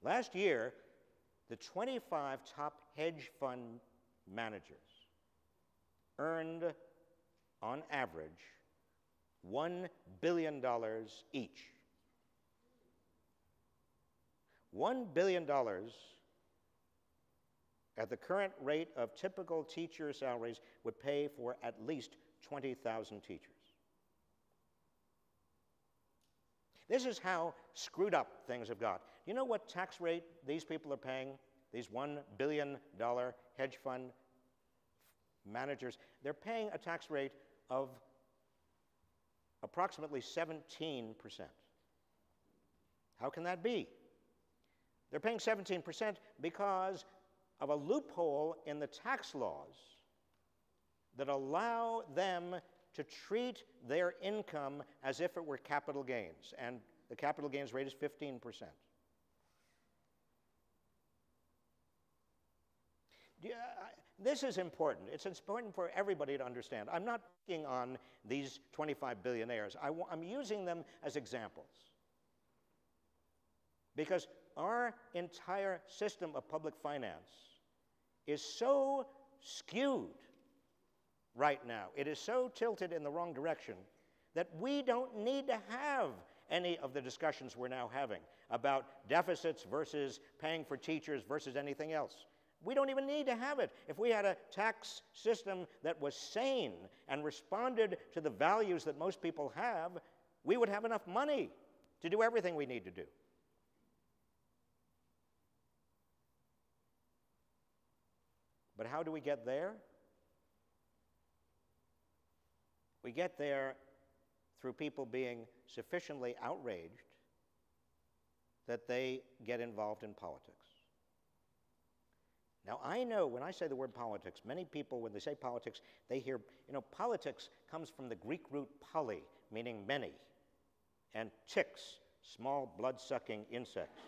Last year, the 25 top hedge fund managers earned, on average, $1 billion each. $1 billion at the current rate of typical teacher salaries would pay for at least 20,000 teachers. This is how screwed up things have got. Do you know what tax rate these people are paying, these $1 billion hedge fund managers? They're paying a tax rate of approximately 17%. How can that be? They're paying 17% because of a loophole in the tax laws that allow them to treat their income as if it were capital gains, and the capital gains rate is 15%. This is important. It's important for everybody to understand. I'm not picking on these 25 billionaires. I'm using them as examples. Because our entire system of public finance is so skewed right now, it is so tilted in the wrong direction, that we don't need to have any of the discussions we're now having about deficits versus paying for teachers versus anything else. We don't even need to have it. If we had a tax system that was sane and responded to the values that most people have, we would have enough money to do everything we need to do. But how do we get there? We get there through people being sufficiently outraged that they get involved in politics. Now, I know when I say the word politics, many people, when they say politics, they hear, politics comes from the Greek root poly, meaning many, and ticks, small blood-sucking insects.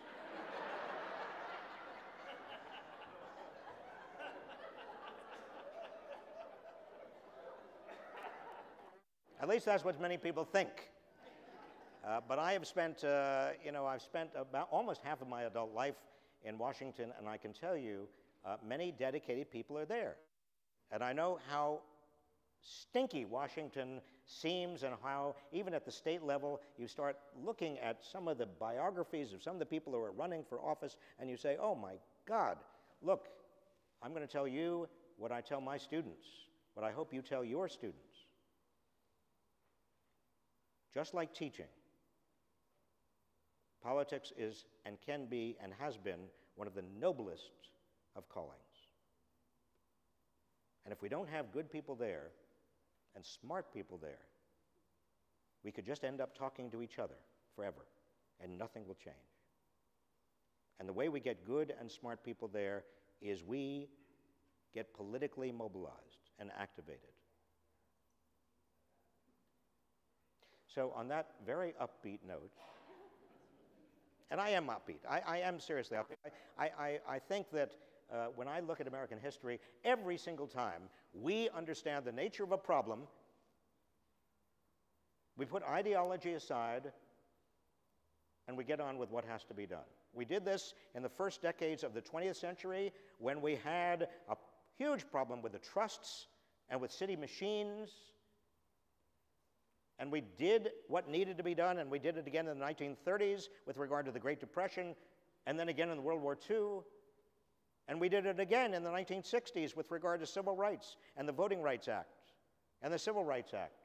At least that's what many people think. But I have spent, I've spent about almost half of my adult life in Washington, and I can tell you, many dedicated people are there. And I know how stinky Washington seems, and how even at the state level, you start looking at some of the biographies of some of the people who are running for office, and you say, oh my God, look, I'm going to tell you what I tell my students, what I hope you tell your students. Just like teaching, politics is and can be and has been one of the noblest of callings. And if we don't have good people there and smart people there, we could just end up talking to each other forever, and nothing will change. And the way we get good and smart people there is we get politically mobilized and activated. So on that very upbeat note, and I am upbeat, I am seriously upbeat. I think that when I look at American history, every single time we understand the nature of a problem, we put ideology aside, and we get on with what has to be done. We did this in the first decades of the 20th century when we had a huge problem with the trusts and with city machines. And we did what needed to be done, and we did it again in the 1930s with regard to the Great Depression, and then again in World War II. And we did it again in the 1960s with regard to civil rights and the Voting Rights Act and the Civil Rights Act.